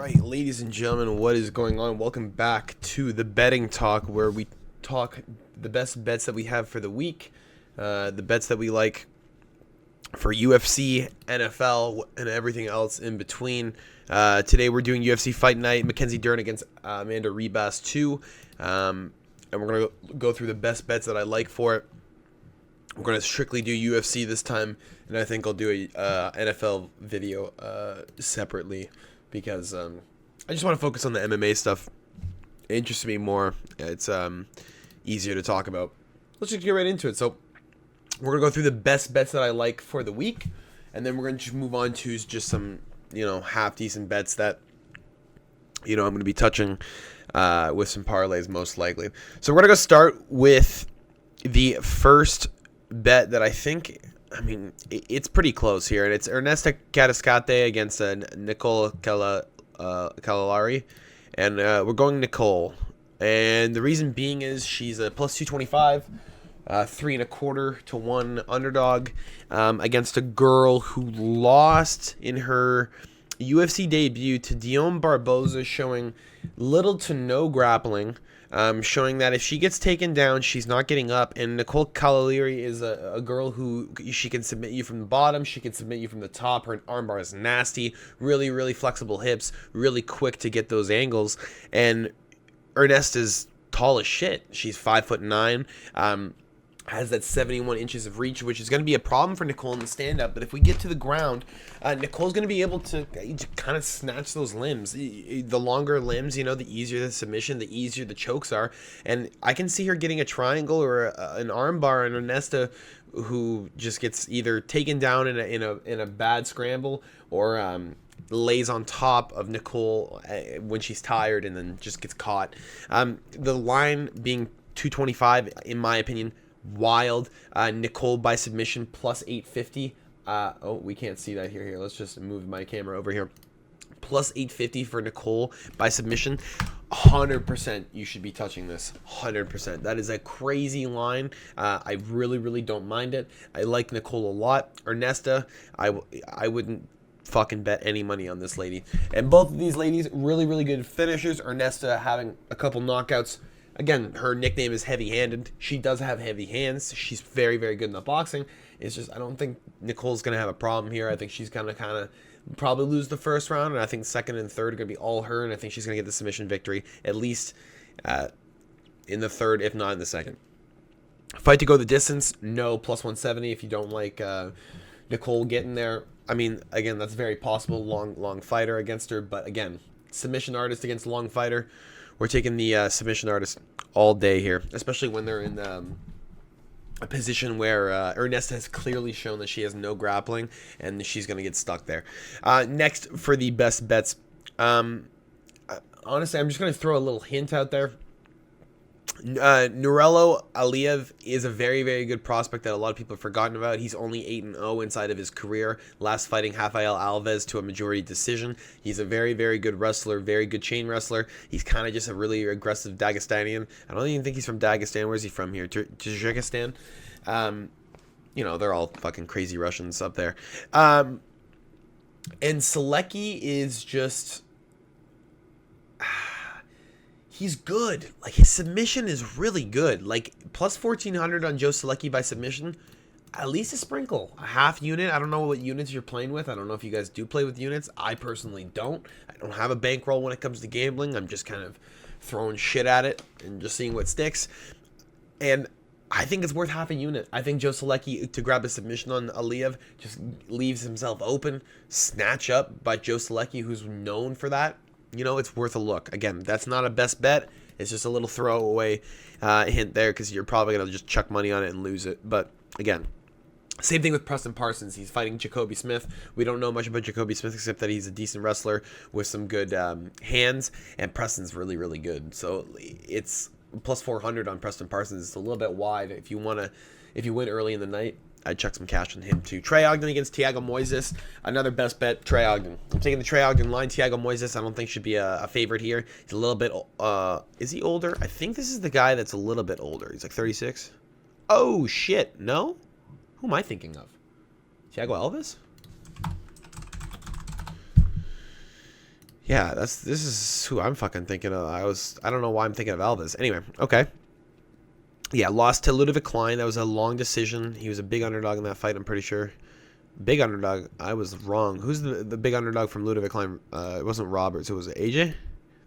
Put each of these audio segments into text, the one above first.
Alright, ladies and gentlemen, what is going on? Welcome back to the betting talk, where we talk the best bets that we have for the week, the bets that we like for UFC, NFL, and everything else in between. Today we're doing UFC Fight Night, Mackenzie Dern against Amanda Ribas 2, and we're going to go through the best bets that I like for it. We're going to strictly do UFC this time, and I think I'll do a NFL video separately, because I just want to focus on the MMA stuff. It interests me more. It's easier to talk about. Let's just get right into it. So we're going to go through the best bets that I like for the week, and then we're going to just move on to just some, half-decent bets that, I'm going to be touching with some parlays most likely. So we're going to go start with the first bet that I think, it's pretty close here, and it's Ernesto Cadescate against Nicole Calalari, and we're going Nicole, and the reason being is she's a plus 225, 3.25 to 1 underdog, against a girl who lost in her UFC debut to Dion Barboza, showing little to no grappling. Showing that if she gets taken down, she's not getting up. And Nicole Calalari is a girl who she can submit you from the bottom. She can submit you from the top. Her armbar is nasty. Really, really flexible hips. Really quick to get those angles. And Ernest is tall as shit. She's 5'9". Has that 71 inches of reach, which is going to be a problem for Nicole in the stand-up. But if we get to the ground, Nicole's going to be able to kind of snatch those limbs. The longer limbs, the easier the submission, the easier the chokes are. And I can see her getting a triangle or an armbar on Ernesta, who just gets either taken down in a bad scramble, or lays on top of Nicole when she's tired and then just gets caught. The line being 225, in my opinion, wild. Nicole by submission plus 850. Oh, we can't see that here. Let's just move my camera over here. Plus 850 for Nicole by submission. 100% you should be touching this. 100%. That is a crazy line. I really, really don't mind it. I like Nicole a lot. Ernesta, I wouldn't fucking bet any money on this lady. And both of these ladies, really, really good finishers. Ernesta having a couple knockouts. Again, her nickname is heavy-handed. She does have heavy hands. She's very, very good in the boxing. It's just, I don't think Nicole's going to have a problem here. I think she's going to kind of probably lose the first round, and I think second and third are going to be all her, and I think she's going to get the submission victory, at least in the third, if not in the second. Fight to go the distance, no, plus 170 if you don't like Nicole getting there. Again, that's very possible, long fighter against her, but again, submission artist against long fighter. We're taking the submission artist all day here, especially when they're in a position where Ernesta has clearly shown that she has no grappling, and she's going to get stuck there. Next, for the best bets, honestly, I'm just going to throw a little hint out there. Nurello Aliyev is a very, very good prospect that a lot of people have forgotten about. He's only 8-0 inside of his career, last fighting Rafael Alves to a majority decision. He's a very, very good wrestler, very good chain wrestler. He's kind of just a really aggressive Dagestanian. I don't even think he's from Dagestan. Where's he from here? Tajikistan? They're all fucking crazy Russians up there. And Selecki is just... he's good. Like, his submission is really good. Like, plus 1,400 on Joe Selecki by submission. At least a sprinkle. A half unit. I don't know what units you're playing with. I don't know if you guys do play with units. I personally don't. I don't have a bankroll when it comes to gambling. I'm just kind of throwing shit at it and just seeing what sticks. And I think it's worth half a unit. I think Joe Selecki, to grab a submission on Aliyev, just leaves himself open. Snatch up by Joe Selecki, who's known for that. It's worth a look. Again, that's not a best bet. It's just a little throwaway hint there, because you're probably going to just chuck money on it and lose it. But, again, same thing with Preston Parsons. He's fighting Jacoby Smith. We don't know much about Jacoby Smith except that he's a decent wrestler with some good hands, and Preston's really, really good. So it's plus 400 on Preston Parsons. It's a little bit wide. If you win early in the night, I'd chuck some cash on him too. Trey Ogden against Thiago Moises. Another best bet, Trey Ogden. I'm taking the Trey Ogden line. Thiago Moises, I don't think should be a favorite here. He's a little bit, is he older? I think this is the guy that's a little bit older. He's like 36. Oh, shit. No? Who am I thinking of? Thiago Alves? Yeah, this is who I'm fucking thinking of. I don't know why I'm thinking of Alves. Anyway, okay. Yeah, lost to Ludovic Klein. That was a long decision. He was a big underdog in that fight, I'm pretty sure. Big underdog. I was wrong. Who's the big underdog from Ludovic Klein? It wasn't Roberts. It was AJ.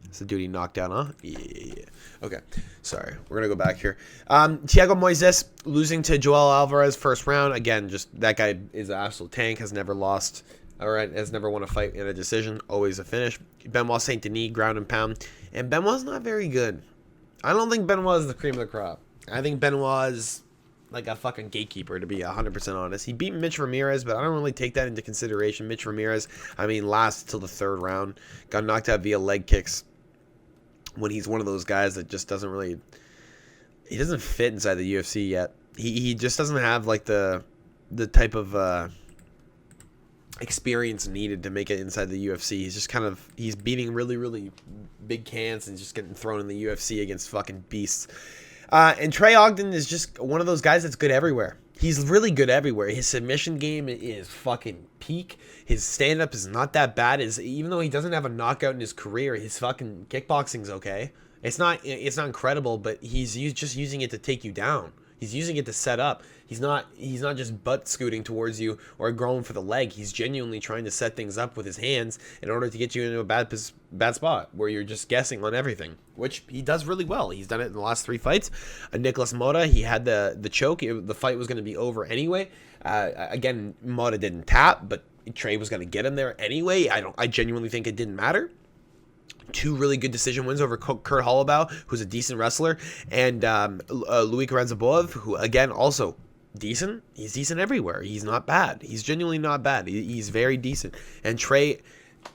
That's the dude he knocked down, huh? Yeah. Okay. Sorry. We're going to go back here. Thiago Moises losing to Joel Alvarez first round. Again, just that guy is an absolute tank. Has never lost. All right. Has never won a fight in a decision. Always a finish. Benoit Saint Denis, ground and pound. And Benoit's not very good. I don't think Benoit is the cream of the crop. I think Benoit is like a fucking gatekeeper, to be 100% honest. He beat Mitch Ramirez, but I don't really take that into consideration. Mitch Ramirez, I mean, lasted till the third round. Got knocked out via leg kicks when he's one of those guys that just doesn't really... He doesn't fit inside the UFC yet. He just doesn't have, like, the type of experience needed to make it inside the UFC. He's just kind of... He's beating really, really big cans and just getting thrown in the UFC against fucking beasts. And Trey Ogden is just one of those guys that's good everywhere. He's really good everywhere. His submission game is fucking peak. His stand-up is not that bad. Even though he doesn't have a knockout in his career, his fucking kickboxing's okay. It's not incredible, but he's just using it to take you down. He's using it to set up. He's not just butt scooting towards you or going for the leg. He's genuinely trying to set things up with his hands in order to get you into a bad spot where you're just guessing on everything, which he does really well. He's done it in the last 3 fights. Nicholas Mota, he had the choke. The fight was going to be over anyway. Again, Mota didn't tap, but Trey was going to get him there anyway. I genuinely think it didn't matter. 2 really good decision wins over Kurt Holloway, who's a decent wrestler, and Louis Karanzabov, who, again, also decent. He's decent everywhere. He's not bad. He's genuinely not bad. He's very decent. And Trey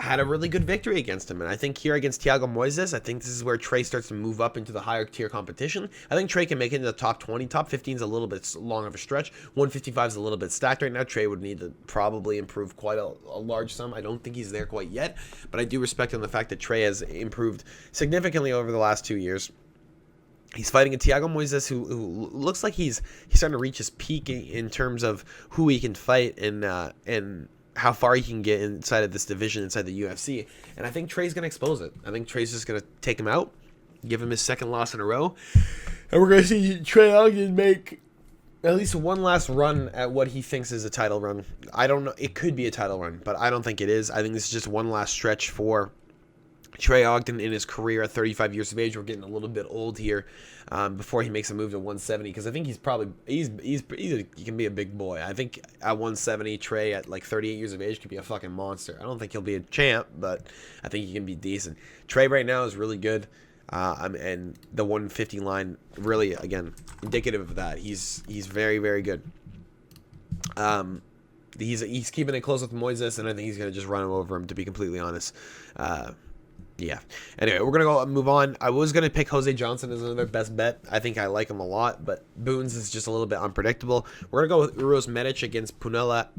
had a really good victory against him. And I think here against Thiago Moises, I think this is where Trey starts to move up into the higher tier competition. I think Trey can make it in the top 20. Top 15 is a little bit long of a stretch. 155 is a little bit stacked right now. Trey would need to probably improve quite a large sum. I don't think he's there quite yet, but I do respect him the fact that Trey has improved significantly over the last 2 years. He's fighting a Thiago Moises who looks like he's starting to reach his peak in terms of who he can fight and how far he can get inside of this division, inside the UFC. And I think Trey's going to expose it. I think Trey's just going to take him out, give him his second loss in a row. And we're going to see Trey Ogden make at least one last run at what he thinks is a title run. I don't know. It could be a title run, but I don't think it is. I think this is just one last stretch for Trey Ogden in his career at 35 years of age. We're getting a little bit old here before he makes a move to 170, because I think he can be a big boy. I think at 170, Trey at like 38 years of age could be a fucking monster. I don't think he'll be a champ, but I think he can be decent. Trey right now is really good, and the 150 line really, again, indicative of that. He's very, very good. He's keeping it close with Moises, and I think he's going to just run over him, to be completely honest. Yeah. Anyway, we're going to go move on. I was going to pick Jose Johnson as another best bet. I think I like him a lot, but Boons is just a little bit unpredictable. We're going to go with Uros Medic against Punahele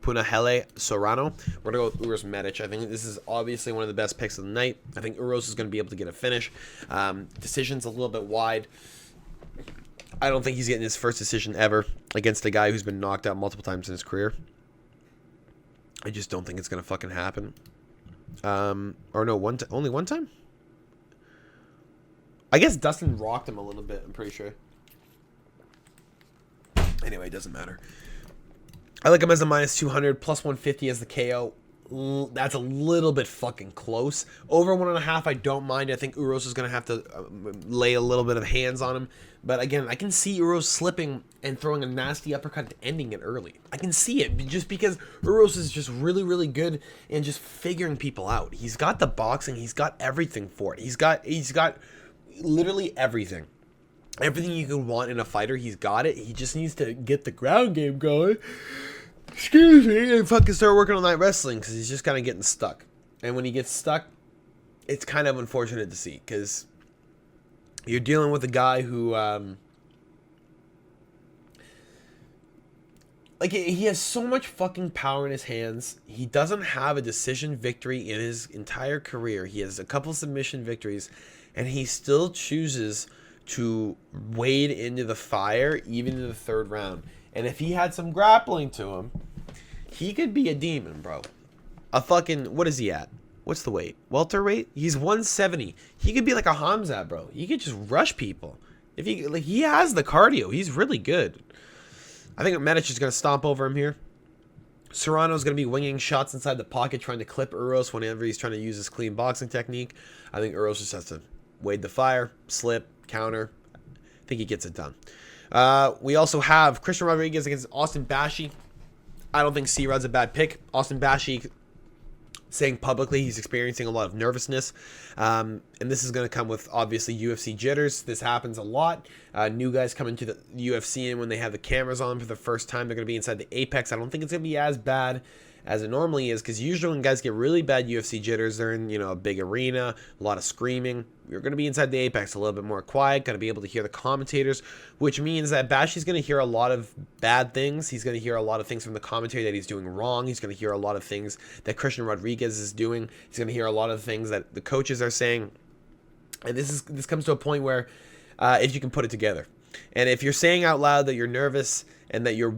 Sorano. We're going to go with Uros Medic. I think this is obviously one of the best picks of the night. I think Uros is going to be able to get a finish. Decision's a little bit wide. I don't think he's getting his first decision ever against a guy who's been knocked out multiple times in his career. I just don't think it's going to fucking happen. Or no, only one time? I guess Dustin rocked him a little bit, I'm pretty sure. Anyway, it doesn't matter. I like him as a minus 200, plus 150 as the KO. That's a little bit fucking close. Over 1.5, I don't mind. I think Uros is going to have to lay a little bit of hands on him. But again, I can see Uros slipping and throwing a nasty uppercut to ending it early. I can see it just because Uros is just really, really good in just figuring people out. He's got the boxing. He's got everything for it. He's got literally everything. Everything you could want in a fighter, he's got it. He just needs to get the ground game going. Excuse me, and fucking start working on that wrestling, because he's just kind of getting stuck. And when he gets stuck, it's kind of unfortunate to see, because you're dealing with a guy who, like, he has so much fucking power in his hands. He doesn't have a decision victory in his entire career. He has a couple submission victories, and he still chooses to wade into the fire, even in the third round. And if he had some grappling to him, he could be a demon, bro. A fucking, what is he at? What's the weight? Welterweight? He's 170. He could be like a Hamza, bro. He could just rush people. If he has the cardio. He's really good. I think Medic is going to stomp over him here. Serrano's going to be winging shots inside the pocket, trying to clip Uros whenever he's trying to use his clean boxing technique. I think Uros just has to wade the fire, slip, counter. I think he gets it done. We also have Christian Rodriguez against Austin Bashi. I don't think C-Rod's a bad pick. Austin Bashi saying publicly he's experiencing a lot of nervousness. And this is going to come with, obviously, UFC jitters. This happens a lot. New guys come into the UFC, and when they have the cameras on for the first time, they're going to be inside the Apex. I don't think it's going to be as bad as it normally is, because usually when guys get really bad UFC jitters, they're in, a big arena, a lot of screaming. You're going to be inside the Apex a little bit more quiet, going to be able to hear the commentators, which means that Bashi's going to hear a lot of bad things. He's going to hear a lot of things from the commentary that he's doing wrong. He's going to hear a lot of things that Christian Rodriguez is doing. He's going to hear a lot of things that the coaches are saying. And this comes to a point where if you can put it together. And if you're saying out loud that you're nervous and that you're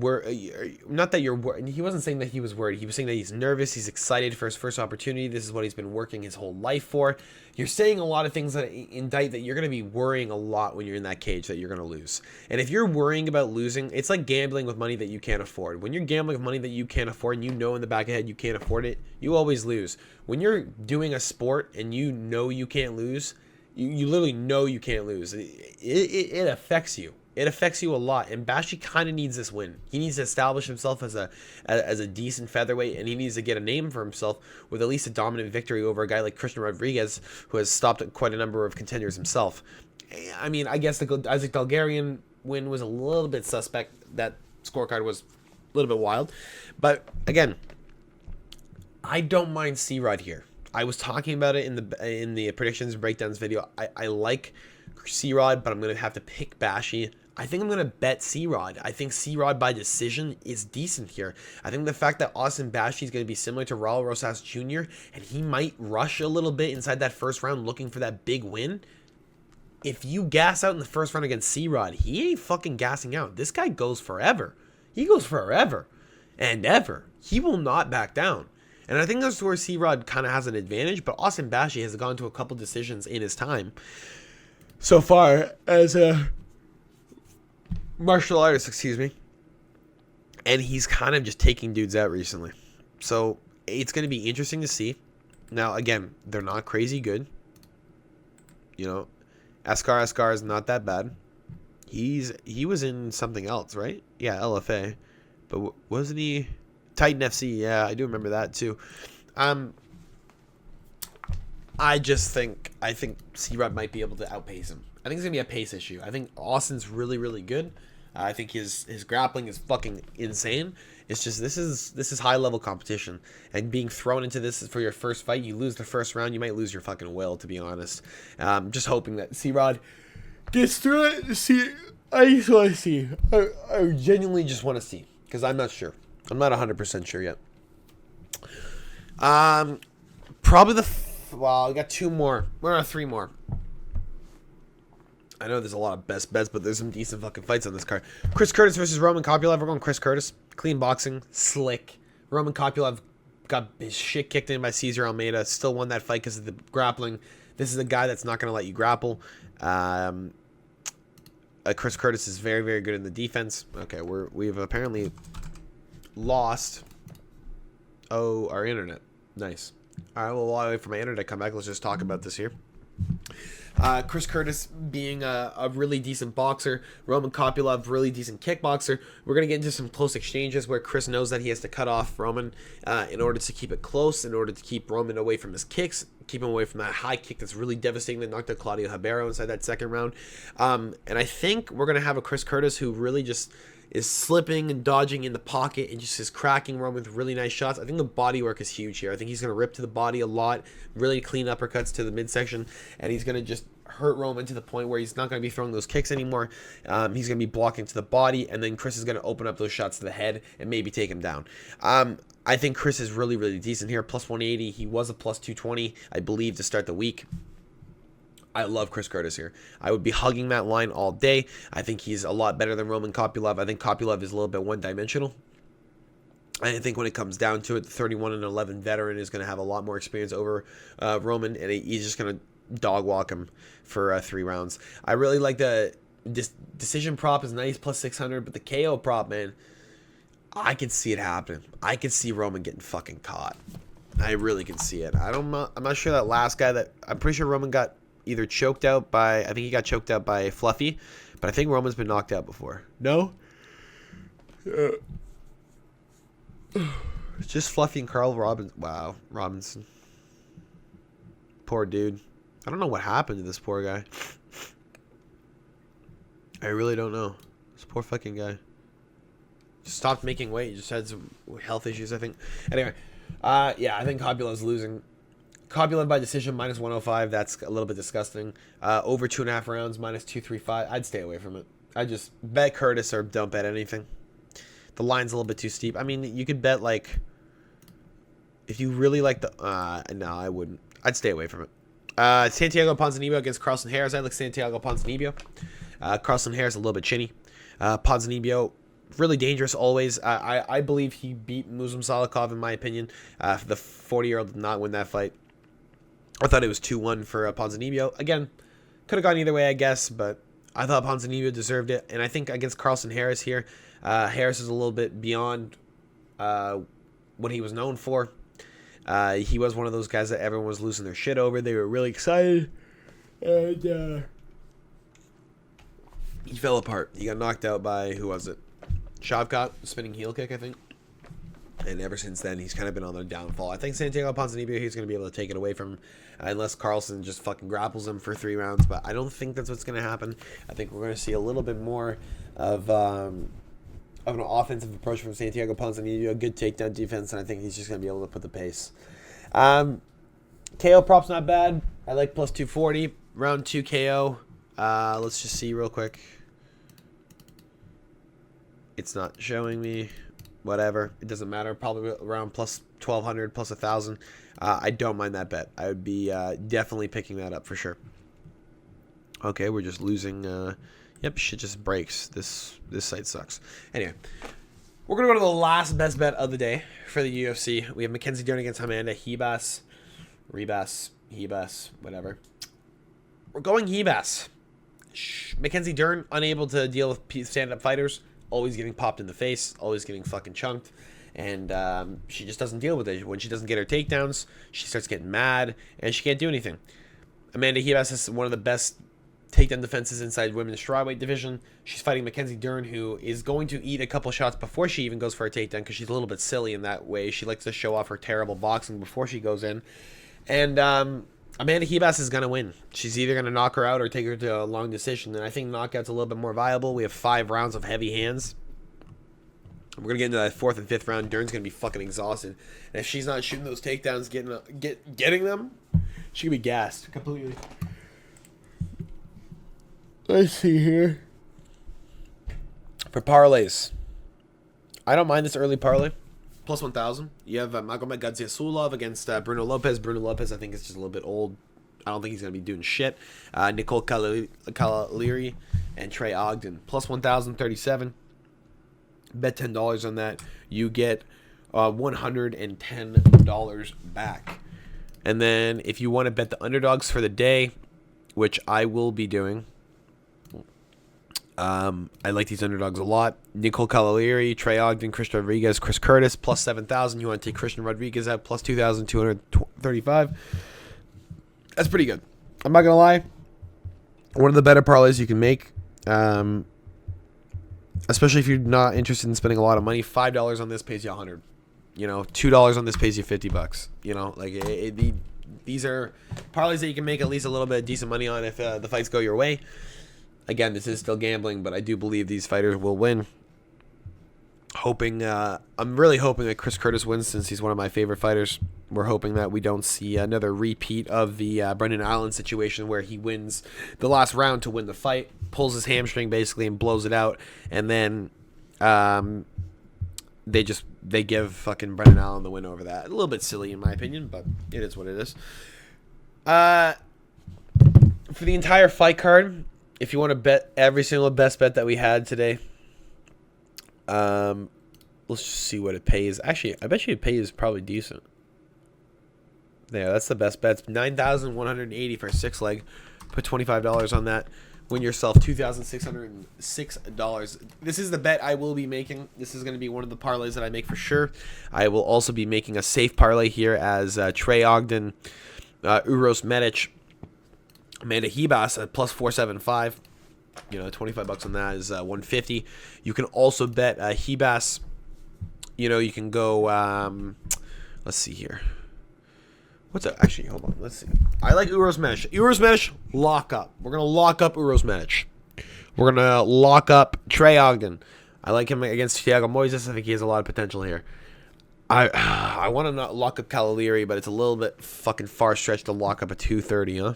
not that you're worried. He wasn't saying that he was worried. He was saying that he's nervous. He's excited for his first opportunity. This is what he's been working his whole life for. You're saying a lot of things that indict that you're going to be worrying a lot when you're in that cage that you're going to lose. And if you're worrying about losing, it's like gambling with money that you can't afford. When you're gambling with money that you can't afford and you know in the back of the head you can't afford it, you always lose. When you're doing a sport and you know you can't lose, you literally know you can't lose. It affects you. It affects you a lot, and Bashi kind of needs this win. He needs to establish himself as a decent featherweight, and he needs to get a name for himself with at least a dominant victory over a guy like Christian Rodriguez, who has stopped quite a number of contenders himself. I mean, I guess the Isaac Dalgarian win was a little bit suspect. That scorecard was a little bit wild, but again, I don't mind C-Rod here. I was talking about it in the predictions and breakdowns video. I like C-Rod, but I'm going to have to pick Bashi. I think I'm going to bet C-Rod. I think C-Rod by decision is decent here. I think the fact that Austin Bashi is going to be similar to Raul Rosas Jr. and he might rush a little bit inside that first round looking for that big win. If you gas out in the first round against C-Rod, he ain't fucking gassing out. This guy goes forever. He goes forever and ever. He will not back down. And I think that's where C-Rod kind of has an advantage, but Austin Bashi has gone to a couple decisions in his time so far as a martial artist, and he's kind of just taking dudes out recently. So it's going to be interesting to see. Now, again, they're not crazy good. Askar is not that bad. He was in something else, right? Yeah, LFA. But wasn't he... Titan FC, yeah, I do remember that too. I think C-Rod might be able to outpace him. I think it's gonna be a pace issue. I think Austin's really, really good. I think his grappling is fucking insane. It's just this is high level competition, and being thrown into this for your first fight, you lose the first round, you might lose your fucking will, to be honest. Just hoping that C-Rod gets through it. See, I just want to see. I genuinely just want to see, because I'm not sure. I'm not 100% sure yet. Probably well, I got two more. Where are three more? I know there's a lot of best bets, but there's some decent fucking fights on this card. Chris Curtis versus Roman Kopylov. We're going Chris Curtis. Clean boxing. Slick. Roman Kopylov got his shit kicked in by Cesar Almeida. Still won that fight because of the grappling. This is a guy that's not going to let you grapple. Chris Curtis is very, very good in the defense. Okay, we've apparently lost our internet. Nice. All right, well, while I wait for my internet to come back, let's just talk about this here. Chris Curtis being a really decent boxer, Roman Kopylov really decent kickboxer. We're going to get into some close exchanges where Chris knows that he has to cut off Roman in order to keep it close, in order to keep Roman away from his kicks, keep him away from that high kick that's really devastating that knocked out Claudio Ribeiro inside that second round. And I think we're going to have a Chris Curtis who really just is slipping and dodging in the pocket and just is cracking Roman with really nice shots. I think the body work is huge here. I think he's going to rip to the body a lot, really clean uppercuts to the midsection, and he's going to just hurt Roman to the point where he's not going to be throwing those kicks anymore. He's going to be blocking to the body, and then Chris is going to open up those shots to the head and maybe take him down. I think Chris is really, really decent here. Plus 180. He was a plus 220, I believe, to start the week. I love Chris Curtis here. I would be hugging that line all day. I think he's a lot better than Roman Kopylov. I think Kopylov is a little bit one-dimensional. I think when it comes down to it, the 31-11 veteran is going to have a lot more experience over Roman, and he's just going to dog walk him for 3 rounds. I really like the decision prop is nice, plus 600, but the KO prop, man, I could see it happening. I could see Roman getting fucking caught. I really can see it. I'm not sure that last guy I'm pretty sure Roman got either choked out by, I think he got choked out by Fluffy, but I think Roman's been knocked out before. No? It's just Fluffy and Carl Robinson. Wow, Robinson. Poor dude. I don't know what happened to this poor guy. I really don't know. This poor fucking guy. Just stopped making weight. He just had some health issues, I think. Anyway, yeah, I think Kobulov's losing. Kobulov by decision, minus 105. That's a little bit disgusting. Over 2.5 rounds, minus 235. I'd stay away from it. I just bet Curtis or don't bet anything. The line's a little bit too steep. I mean, you could bet, like, if you really like the... no, I wouldn't. I'd stay away from it. Santiago Ponzinibbio against Carlson Harris. I like Santiago Ponzinibbio. Carlson Harris a little bit chinny. Ponzinibbio, really dangerous always. I believe he beat Muslim Salikov, in my opinion. The 40-year-old did not win that fight. I thought it was 2-1 for Ponzinibbio. Again, could have gone either way, I guess, but I thought Ponzinibbio deserved it. And I think against Carlson Harris here, Harris is a little bit beyond what he was known for. He was one of those guys that everyone was losing their shit over. They were really excited. And he fell apart. He got knocked out by, who was it? Shavkat, spinning heel kick, I think. And ever since then, he's kind of been on the downfall. I think Santiago Ponzinibbio, he's going to be able to take it away from him unless Carlson just fucking grapples him for 3 rounds. But I don't think that's what's going to happen. I think we're going to see a little bit more of an offensive approach from Santiago Ponzinibbio, good takedown defense, and I think he's just going to be able to put the pace. KO prop's not bad. I like plus 240. Round 2 KO. Let's just see real quick. It's not showing me. Whatever. It doesn't matter. Probably around plus 1,200, plus 1,000. I don't mind that bet. I would be definitely picking that up for sure. Okay, we're just losing. Yep, shit just breaks. This site sucks. Anyway, we're going to go to the last best bet of the day for the UFC. We have Mackenzie Dern against Amanda Ribas, whatever. We're going Ribas. Mackenzie Dern, unable to deal with stand-up fighters. Always getting popped in the face, always getting fucking chunked, and she just doesn't deal with it. When she doesn't get her takedowns, she starts getting mad, and she can't do anything. Amanda Ribas is one of the best takedown defenses inside women's strawweight division. She's fighting Mackenzie Dern, who is going to eat a couple shots before she even goes for a takedown, because she's a little bit silly in that way. She likes to show off her terrible boxing before she goes in, and Amanda Ribas is going to win. She's either going to knock her out or take her to a long decision. And I think knockout's a little bit more viable. We have 5 rounds of heavy hands. We're going to get into that 4th and 5th round. Dern's going to be fucking exhausted. And if she's not shooting those takedowns, getting them, she could be gassed completely. Let's see here. For parlays, I don't mind this early parlay. Plus 1,000. You have Magomed Gadzhiasulov against Bruno Lopez. Bruno Lopez, I think, is just a little bit old. I don't think he's going to be doing shit. Nicole Calaliri and Trey Ogden. Plus 1,037. Bet $10 on that. You get $110 back. And then if you want to bet the underdogs for the day, which I will be doing, I like these underdogs a lot. Nicole Calaliri, Trey Ogden, Christian Rodriguez, Chris Curtis, plus 7,000. You want to take Christian Rodriguez at plus 2,235. That's pretty good. I'm not going to lie. One of the better parlays you can make, especially if you're not interested in spending a lot of money. $5 on this pays you 100. You know, $2 on this pays you $50. You know, like these are parlays that you can make at least a little bit of decent money on if the fights go your way. Again, this is still gambling, but I do believe these fighters will win. I'm really hoping that Chris Curtis wins, since he's one of my favorite fighters. We're hoping that we don't see another repeat of the Brendan Allen situation, where he wins the last round to win the fight, pulls his hamstring basically and blows it out, and then they give fucking Brendan Allen the win over that. A little bit silly in my opinion, but it is what it is. For the entire fight card, if you want to bet every single best bet that we had today, let's Let's just see what it pays. Actually, I bet you it pays probably decent. Yeah, that's the best bets. 9,180 for a 6-leg. Put $25 on that. Win yourself $2,606. This is the bet I will be making. This is going to be one of the parlays that I make for sure. I will also be making a safe parlay here as Trey Ogden, Uros Medic, Amanda Ribas at plus 475. You know, $25 on that is 150. You can also bet Ribas. You know, you can go. Let's see here. What's up? Actually, hold on. Let's see. I like Uros Medic. Uros Medic, lock up. We're gonna lock up Uros Medic. We're gonna lock up Trey Ogden. I like him against Thiago Moises. I think he has a lot of potential here. I want to not lock up Calaliri, but it's a little bit fucking far stretched to lock up a 230, huh?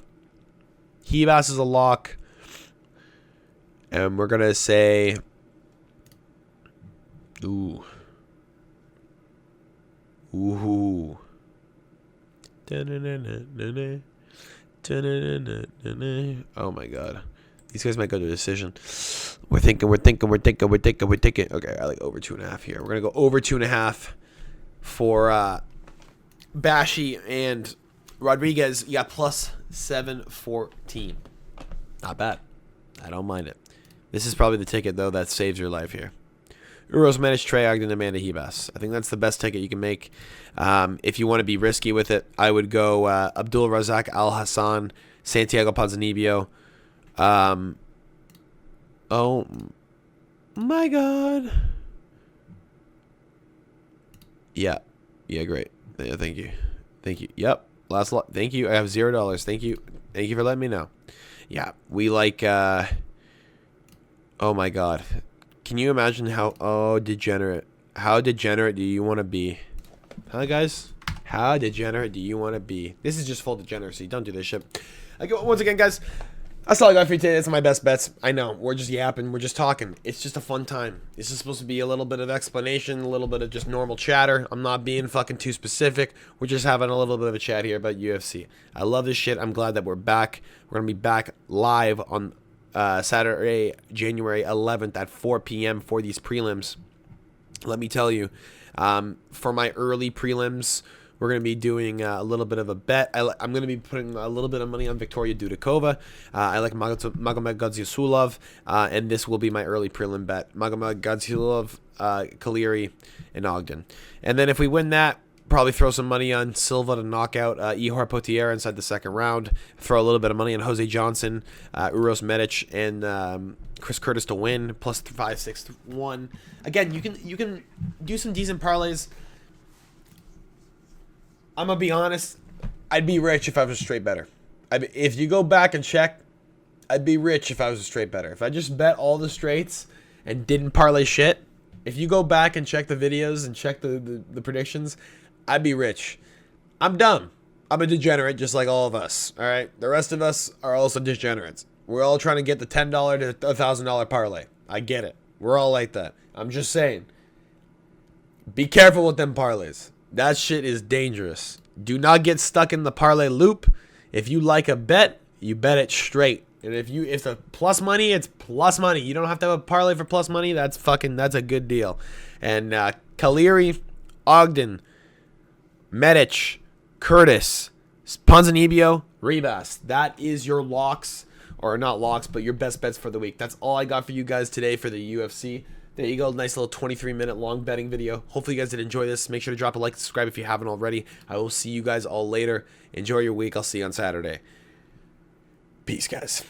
Ribas is a lock. And we're going to say... Ooh. Ooh. Oh, my God. These guys might go to a decision. We're thinking. Okay, I like over 2.5 here. We're going to go over 2.5 for Bashi and Rodriguez. You got plus 714. Not bad. I don't mind it. This is probably the ticket, though, that saves your life here. Uros Medic, Trey Ogden, Amanda Ribas. I think that's the best ticket you can make. If you want to be risky with it, I would go Abdul Razak Al Hassan, Santiago Ponzinibbio. Oh, my God. Yeah. Yeah, great. Yeah, thank you. Thank you. Yep. Last lot. Thank you. I have $0. Thank you. Thank you for letting me know. Yeah, we like... Oh, my God. Can you imagine how degenerate? How degenerate do you want to be? Huh, guys? How degenerate do you want to be? This is just full degeneracy. Don't do this shit. Once again, guys, that's all I got for you today. That's my best bets. I know. We're just yapping. We're just talking. It's just a fun time. This is supposed to be a little bit of explanation, a little bit of just normal chatter. I'm not being fucking too specific. We're just having a little bit of a chat here about UFC. I love this shit. I'm glad that we're back. We're going to be back live on Saturday, January 11th at 4 p.m. for these prelims. Let me tell you, for my early prelims, we're going to be doing a little bit of a bet. I'm going to be putting a little bit of money on Victoria Dudakova. I like Magomed Gadzhisulov, and this will be my early prelim bet. Magomed Gadzhisulov, Kaliri, and Ogden. And then if we win that, probably throw some money on Silva to knock out Ihor Potier inside the second round. Throw a little bit of money on Jose Johnson, Uros Medic, and Chris Curtis to win, plus 5-6-1. Again, you can do some decent parlays. I'm gonna be honest. I'd be rich if I was a straight better. If you go back and check, I'd be rich if I was a straight better. If I just bet all the straights and didn't parlay shit, if you go back and check the videos and check the predictions, I'd be rich. I'm dumb. I'm a degenerate just like all of us. All right. The rest of us are also degenerates. We're all trying to get the $10 to $1,000 parlay. I get it. We're all like that. I'm just saying. Be careful with them parlays. That shit is dangerous. Do not get stuck in the parlay loop. If you like a bet, you bet it straight. And if the plus money, it's plus money. You don't have to have a parlay for plus money. That's a good deal. And Kaliri, Ogden, Medic, Curtis, Ponzinibbio, Ribas. That is your locks, or not locks, but your best bets for the week. That's all I got for you guys today for the UFC. There you go. Nice little 23-minute long betting video. Hopefully you guys did enjoy this. Make sure to drop a like and subscribe if you haven't already. I will see you guys all later. Enjoy your week. I'll see you on Saturday. Peace, guys.